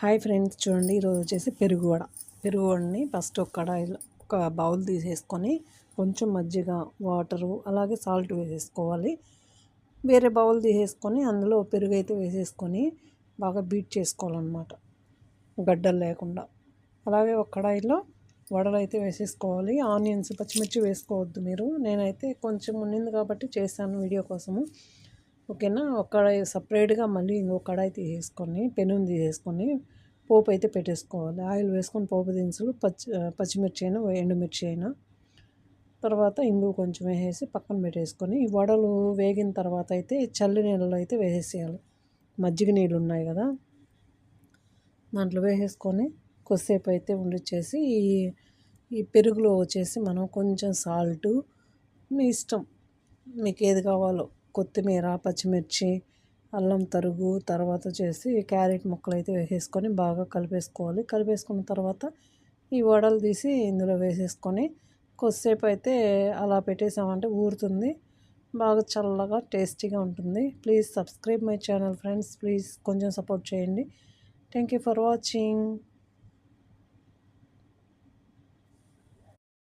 Hi friends, చూడండి ఈరోజు వచ్చేసి పెరుగు వడని ఫస్ట్ ఒక కడాయిలో ఒక బౌల్ తీసేసుకొని కొంచెం మజ్జిగ, వాటరు, అలాగే సాల్ట్ వేసేసుకోవాలి. వేరే బౌల్ తీసేసుకొని అందులో పెరుగు అయితే వేసేసుకొని బాగా బీట్ చేసుకోవాలన్నమాట, గడ్డలు లేకుండా. అలాగే ఒక కడాయిలో వడలు అయితే వేసేసుకోవాలి. ఆనియన్స్, పచ్చిమిర్చి వేసుకోవద్దు మీరు. నేనైతే కొంచెం ఉండింది కాబట్టి చేశాను వీడియో కోసము. ఓకేనా. ఒక కడాయి సపరేట్గా మళ్ళీ ఇంకో కడాయి తీసేసుకొని పెనుని తీసేసుకొని పోపు అయితే పెట్టేసుకోవాలి. ఆయిల్ వేసుకొని పోపు దినుసులు, పచ్చిమిర్చి అయినా ఎండుమిర్చి అయినా, తర్వాత ఇంగువ కొంచెం వేసేసి పక్కన పెట్టేసుకొని ఈ వడలు వేగిన తర్వాత అయితే చల్లి నీళ్ళలో అయితే వేసేసేయాలి. మజ్జిగ నీళ్ళు ఉన్నాయి కదా, దాంట్లో వేసేసుకొని కొద్దిసేపు అయితే ఉండిచ్చేసి ఈ పెరుగులో వచ్చేసి మనం కొంచెం సాల్టు, మీ ఇష్టం మీకు ఏది కావాలో, కొత్తిమీర, పచ్చిమిర్చి, అల్లం తరుగు, తర్వాత వచ్చేసి క్యారెట్ ముక్కలు అయితే వేసేసుకొని బాగా కలిపేసుకోవాలి. కలిపేసుకున్న తర్వాత ఈ వడలు తీసి ఇందులో వేసేసుకొని కొద్దిసేపు అయితే అలా పెట్టేసామంటే ఊరుతుంది. బాగా చల్లగా టేస్టీగా ఉంటుంది. Please subscribe my channel friends. Please కొంచెం సపోర్ట్ చేయండి. Thank you for watching.